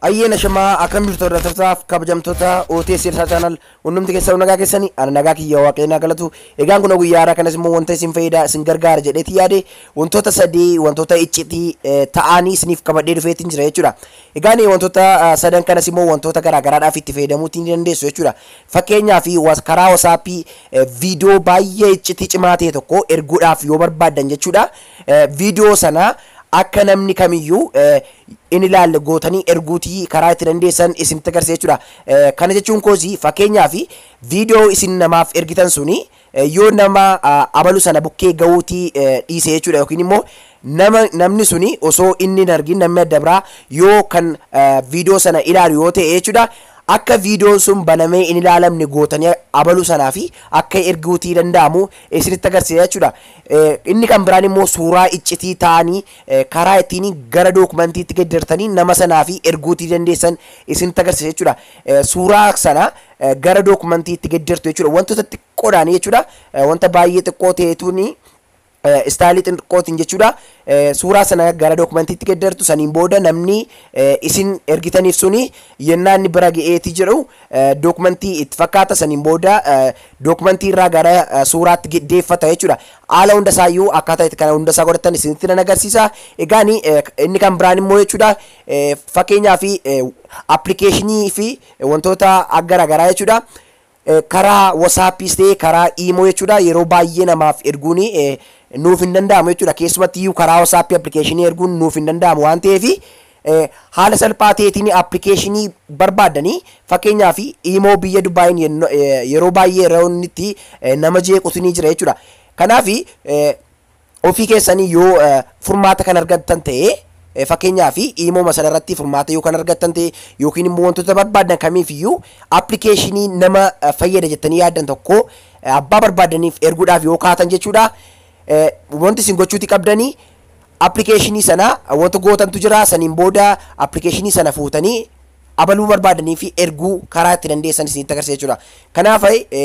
Ayyena shama akam jirtu hordoftotaaf kabajamtoota OTS channel hundumti keessan nagaa keessanii ana nagaa kiyya waaqeena galatu egaan kun guyyaa haaraa kanas immoo wanta isin fayyada isin gargaara jedheeti yaade wantoota sadii wantoota iccitii ta'anii isiniif qabadhee dhufeetiin jira jechuudha. Egaan wantoota sadan kanas immoo wantoota garaagaraadhaaf itti fayyadamuutiin dandeessu jechuudha. Fakkeenyaaf karaa WhatsApp viidiyoo baay'ee iccitii cimaa ta'e tokko erguudhaaf yoo barbaadan jechuudha. Viidiyoo sana akka namni kamiyyuu inni ilaalle gootanii erguutii karaa itti dandeessan isinitti agarsiisa jechuudha. Kana jechuun koosii fakkeenyaaf viidiyoo isin namaaf ergitan suni yoo nama abalu sana bukkee ga'uutii dhiise jechuudha yookiin immoo namni suni osoo inni hin argin namni adda biraa yoo kan viidiyoo sana ilaalu yoo ta'e jechuudha. Akka viidiyoon sun banamee in ilaalamne gootanii abalu sanaa fi akka erguutii danda'amu isinitti agarsiisa jechuudha. Inni kan biraan immoo suuraa iccitii ta'anii karaa ittiin gara dookumantiitti geddartanii nama sanaa fi erguutii dandeessan isinitti agarsiisa jechuudha. Suuraa sana gara dookumantiitti geddartu jechuudha. Wantoota xiqqoodhaan jechuudha. Wanta baay'ee xiqqoo ta'etuuni istaayilii xiqqootiin jechuudha. Suuraa sana gara dookumantiitti geddartu saniin booda namni isin ergitaniif suni yennaa inni bira ga'eetii jedhu dookumantii itti fakkaata saniin booda dookumantii irraa gara suuraatti geeddeeffata jechuudha. Haala hundasaayyuu akkaataa itti kana hundasaa godhatan isinitti nan agarsiisa. Egaan inni kan biraan immoo jechuudha fakkeenyaaf appilikeeshinii fi wantoota garaagaraa jechuudha. Karaa WhatsAppis ta'ee karaa Imo jechuudha yeroo baay'ee namaaf erguun nuuf hin danda'amu jechuudha. Keessumatti iyyuu karaa WhatsApp appilikeeshinii erguun nuuf hin danda'amu waan ta'eef haala salphaa ta'eetiin appilikeeshinii barbaadanii fakkeenyaaf Imo biyya Dubaayin yeroo baay'ee yeroo inni itti nama jeequtu ni jira jechuudha. Kanaaf ofii keessanii yoo furmaata kan argattan ta'e fakkeenyaaf Imo masala irratti furmaata yoo kan argattan ta'e yookiin immoo wantoota barbaadan kamiif iyyuu appilikeeshinii nama fayyada jettanii yaaddan tokko abbaa barbaadaniif erguudhaaf yoo kaatan jechuudha. Wanti isin gochuuti qabdanii appilikeeshinii sana wanta gootantu jira saniin booda appilikeeshinii sana fuutanii abaluu barbaadanii fi erguu karaa itti dandeessan isinitti agarsiisa jechuudha. Kanaaf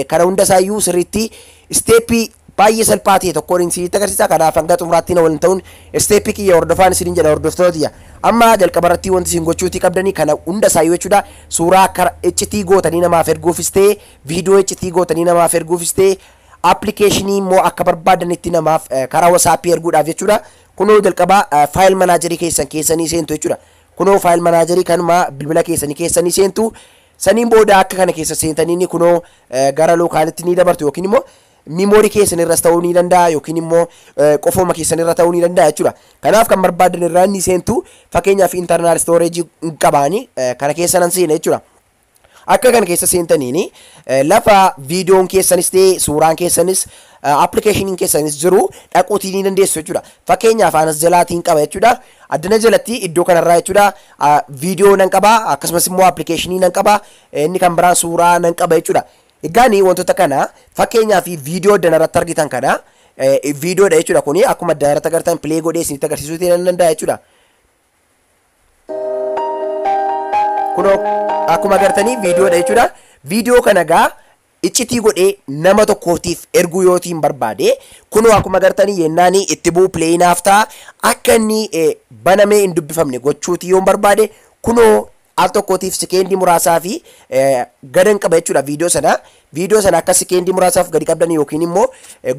kana hundasaayyuu sirriitti isteeppii baay'ee salphaa ta'e tokkoon isinitti agarsiisa. Kanaaf hanga xumuraatti na waliin ta'uun isteeppii kiyya hordofaan isiniin jedha hordoftootiyya. Amma jalqaba irratti wanti isin gochuuti qabdanii kana hundasaayyuu jechuudha. Suuraa iccitii gootanii namaaf erguufis ta'e viidiyoo iccitii gootanii namaaf erguufis ta'e appilikeeshinii immoo akka barbaadanitti namaaf karaa WhatsApp erguudhaaf jechuudha. Kunoo jalqaba faayil manaajarii keessanii seentu jechuudha. Kunoo faayil manaajarii kanuma bilbila keessanii seentu saniin booda akka kana keessa seentanii kunoo gara lookaalitti ni dabartu yookiin immoo memorii keessan irras ta'uu ni danda'a yookiin immoo qofuma keessan irra ta'uu ni danda'a jechuudha. Kanaaf kan barbaadan irraa ni seentu fakkeenyaaf internal storage qabaanii kana keessa nan seena jechuudha. Akka kana keessa seentaniin lafa viidiyoon keessanis ta'e suuraan keessanis appilikeeshiniin keessanis jiru dhaquutii ni dandeessu jechuudha. Fakkeenyaaf anas jalaatiin qaba jechuudha. Addana jalatti iddoo kanarraa jechuudha viidiyoo nan qaba akkasumas immoo appilikeeshinii nan qaba inni kan biraan suuraa nan qaba jechuudha. Egaan wantoota kana fakkeenyaaf viidiyoo addana irratti argitan kana viidiyoodha jechuudha. Kuni akkuma addana irratti agartan pilee godhee isinitti agarsiisuu ni danda'a jechuudha. Kunoo akkuma agartanii viidiyoodha jechuudha. Viidiyoo kana gaa iccitii godhee nama tokkootiif erguu yootiin barbaade kunoo akkuma agartanii yennaan itti bu'u pileeyinaaf ta'a akka inni banamee hin dubbifamne gochuuti yoo barbaade kunoo al tokkootiif sekeendii muraasaa fi gadan qaba jechuudha viidiyoo sana. Viidiyoo sana akka sekeendii muraasaaf gadi qabdan yookiin immoo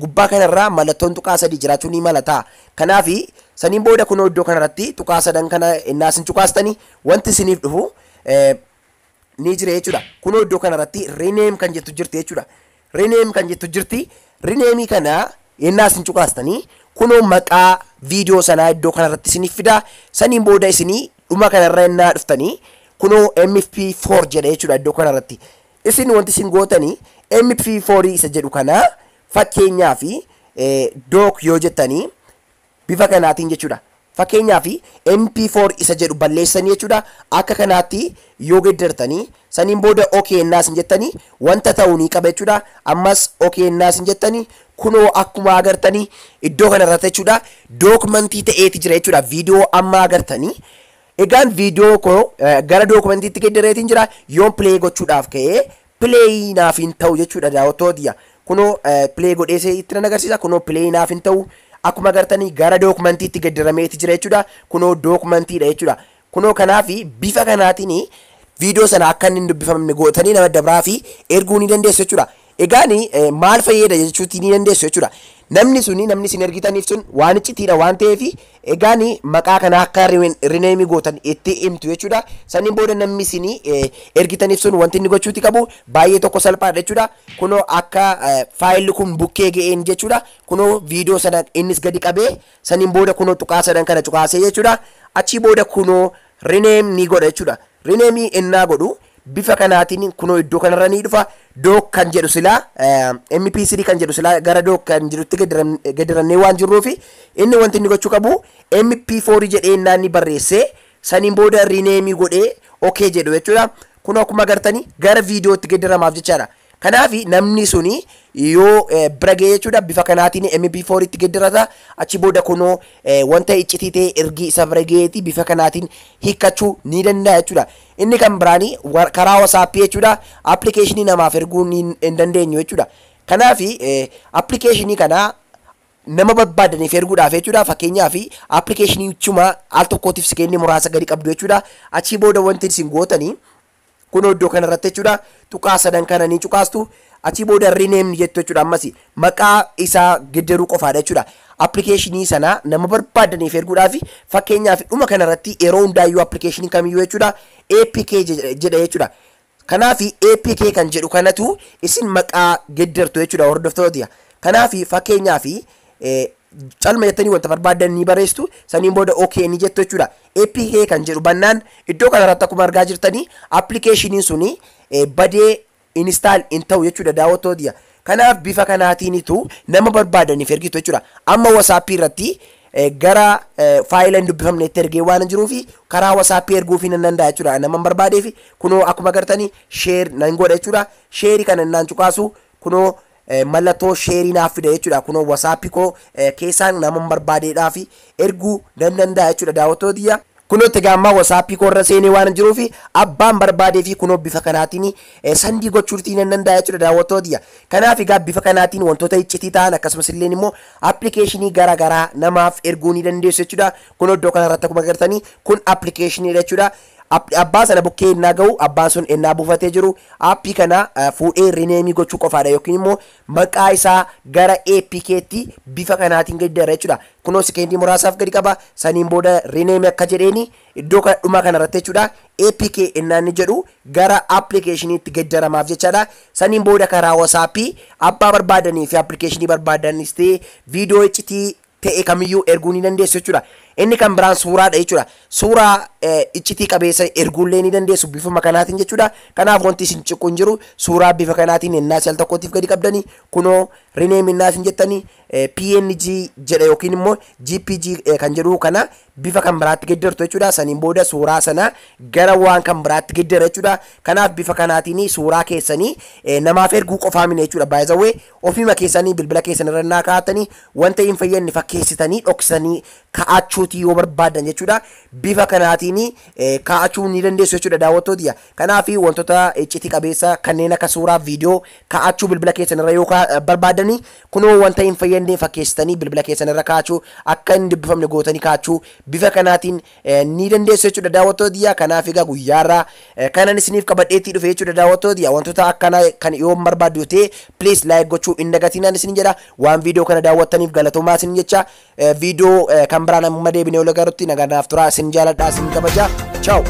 gubbaa kanarraa mallattoon tuqaa sadii jiraachuu ni mala ta'a. Kanaaf saniin booda kunoo iddoo kanarratti tuqaa sadan kana innaa isin tuqaastanii wanti isiniif dhufu ni jira jechuudha. Kunoo iddoo kanarratti rename kan jettu jirti jechuudha. Rename kan jettu jirti. Rename kana innaa isin tuqaastanii kunoo maqaa viidiyoo sanaa iddoo kanarratti isiniif fida. Saniin booda isinii dhuma kanarra innaa dhuftanii kunoo MP4 jedha jechuudha iddoo kanarratti. Isin wanti isin gootanii MP4 isa jedhu kana fakkeenyaaf dook yoo jettanii bifa kanaatiin jechuudha. Fakkeenyaaf MP4 isa jedhu balleessanii jechuudha. Akka kanaatti yoo geddartanii saniin booda okay ennaas hin jettanii wanta ta'uu ni qaba jechuudha. Ammas okay ennaas hin jettanii kunoo akkuma agartanii iddoo kanarratti jechuudha dookumentii ta'eeti jira jechuudha. Viidiyoo amma agartanii egaan viidiyoo koo gara dookumentiitti geddareetiin jira. Yoon pilee gochuudhaaf ka'ee pilee naaf hin ta'u jechuudha daawwattootiyya. Kunoo pilee godheesee itti nan agarsiisa. Kunoo pilee naaf hin ta'u akkuma agartanii gara dookumentiitti geddarameeti jira jechuudha. Kunoo dookumentiidha jechuudha. kunoo kanaafi bifa kanaatiin video sana akka inni dubbifamne gootanii nama dabraa fi erguu ni dandeessu jechuudha. Egaani maal fayyada jechuutti ni dandeessu jechuudha. Namni sin ergitaniif sun waan iccitiidha waan ta'eef egaani maqaa kana akka rename gootan itti himtu jechuudha. Saniin booda namni sin ergitaniif sun wanti inni gochuuti qabu baay'ee tokko salphaadha jechuudha. Kunoo akka faayilli kun bukkee ga'een jechuudha. Kunoo video sana innis gadi qabee saniin booda kunoo tuqaasaadhaan kana cuqaasee jechuudha. Achi booda kunoo rename ni godha jechuudha. Rename innaa godhu bifa kanaatiin kunoo iddoo kanarra ni dhufa. Doc kan jedhu sila MP3 kan jedhu sila gara doc kan jedhutti gadirannee waan jirruufi inni wanti inni gochuu qabu MP4 jedhee innaan ni barreessee saniin booda rename godhee okay jedhu jechuudha. Kunoo akkuma agartanii gara viidiyootti gadiramaaf jechaadha. Kanaafi namni suni yoo bira ga'ee jechuudha bifa kanaatiin MP4 itti gadirata. Achi booda kunoo wanta iccitii ta'e ergi isa bira ga'eeti bifa kanaatiin hiikkachuu ni danda'a jechuudha. Inni kan biraani karaa WhatsApp jechuudha applicationii namaaf erguu hin dandeenyu jechuudha. Kanaafi applicationii kana nama barbaadaniif erguudhaaf jechuudha. Fakkeenyaaf applicationii chuma al tokkootiif sikeenni muraasa gadi qabdu jechuudha. Achi booda wanti isin gootanii kunoo iddoo kanarratti jechuudha tuqaasaadhaan kana ni cuqaastu. Achi booda rename jettu jechuudha. Ammas maqaa isaa giddaruu qofaadha jechuudha. Applicationii sana nama barbaadaniif erguudhaaf fakkeenyaaf dhuma kanarratti yeroo hundaayyuu applicationii kamiyyuu jechuudha APK jedha jechuudha. Kanaafi APK kan jedhu kanatu isin maqaa giddartu jechuudha hordoftoota. Kanaafi fakkeenyaaf calma jettanii wanta barbaadan ni barreessitu saniin booda okay ni jettu jechuudha. APK kan jedhu bannaan iddoo kanarratti akkuma argaa jirtanii applicationii suni badee install in ta'u jechuudha daawwattoota. Kanaaf bifa kanaatiinitu nama barbaadaniif ergitu jechuudha. Amma WhatsApp irratti gara faayila hin dubbifamnetti ergee waan jiruufi karaa WhatsApp erguuf hin danda'a jechuudha. Nama barbaadeef kunoo akkuma agartanii share nan godha jechuudha. Share kana naan cuqaasu kunoo mallattoo sheerii naaf fida jechuudha. Kunoo WhatsApp koo keessaan nama barbaadeedhaaf erguu nan danda'a jechuudha daawwattoota. Kunoo itti gaammaa WhatsApp koo irra seenee waan jiruufi abbaan barbaadee fi kunoo bifa kanaatiin sandii gochuutii nan danda'a jechuudha daawwattoota. Kanaaf egaa bifa kanaatiin wantoota iccitii ta'an akkasumas illee immoo applicationii garaagaraa namaaf erguu ni dandeessu jechuudha. Kunoo iddoo kanarratti akkuma agartanii kun applicationii jechuudha. Abbaa sana bukkee innaa ga'u abbaan sun innaa buufatee jiru aappii kana fuudhee rename gochuu qofaadha yookiin immoo maqaa isaa gara APK'tti bifa kanaatiin gaddara jechuudha. Kunoo sekendii muraasaaf gadi qaba saniin booda rename akka jedheeni iddoo dhuma kanarratti jechuudha APK innaan ni jedhu gara application'itti gaddaramaaf jechaadha. Saniin booda karaa WhatsApp abbaa barbaadanii fi applicationii barbaadanis ta'e viidiyoo iccitii ta'e kamiyyuu erguu ni dandeessu jechuudha. Inni kan biraan suuraadha jechuudha. Suuraa iccitii qabeessa erguullee ni dandeessu bifuma kanaatiin jechuudha. Kanaaf wanti isin ciquun jiru suuraa bifa kanaatiin innaa al tokkootiif gadi qabdanii kunoo rename innaa isin jettanii PNG jedha yookiin immoo GPG kan jedhu kana bifa kan biraatti gaddartu jechuudha. Saniin booda suuraa sana gara waan kan biraatti gaddara jechuudha. Kanaaf bifa kanaatiin suuraa keessanii namaaf erguu qofaa miti jechuudha. By the way ofima keessanii bilbila keessan irra naa kaa'atanii wanta hin fayyadne fakkeessitanii dhoksanii kaa'achuu yoo barbaadan jechuudha. Bifa kanaatiin kaa'achuu ni dandeessu jechuudha daawwattoota. Kanaaf wantoota iccitii qabeessa kanneen akka suuraa viidiyoo kaa'achuu bilbila keessan irra yoo barbaadanii kunoo wanta hin fayyadne fakkeessitanii bilbila keessan irra kaa'achuu akka hin dubbifamne gootanii kaa'achuu bifa kanaatiin ni dandeessu jechuudha daawwattoota. Kanaaf egaa guyyaarraa kanan isiniif qabadheetti dhufe jechuudha daawwattoota. Wantoota akkana kan yoo barbaaddu ta'e please like gochuu hin dagatinaan isin jedha. Waan viidiyoo kana daawwattaniif galatoomaa isin jecha viidiyoo kan biraan amma deebinee ol garutti nagaadhaaf tura isin jaaladhaa isin kabaja. Ciao.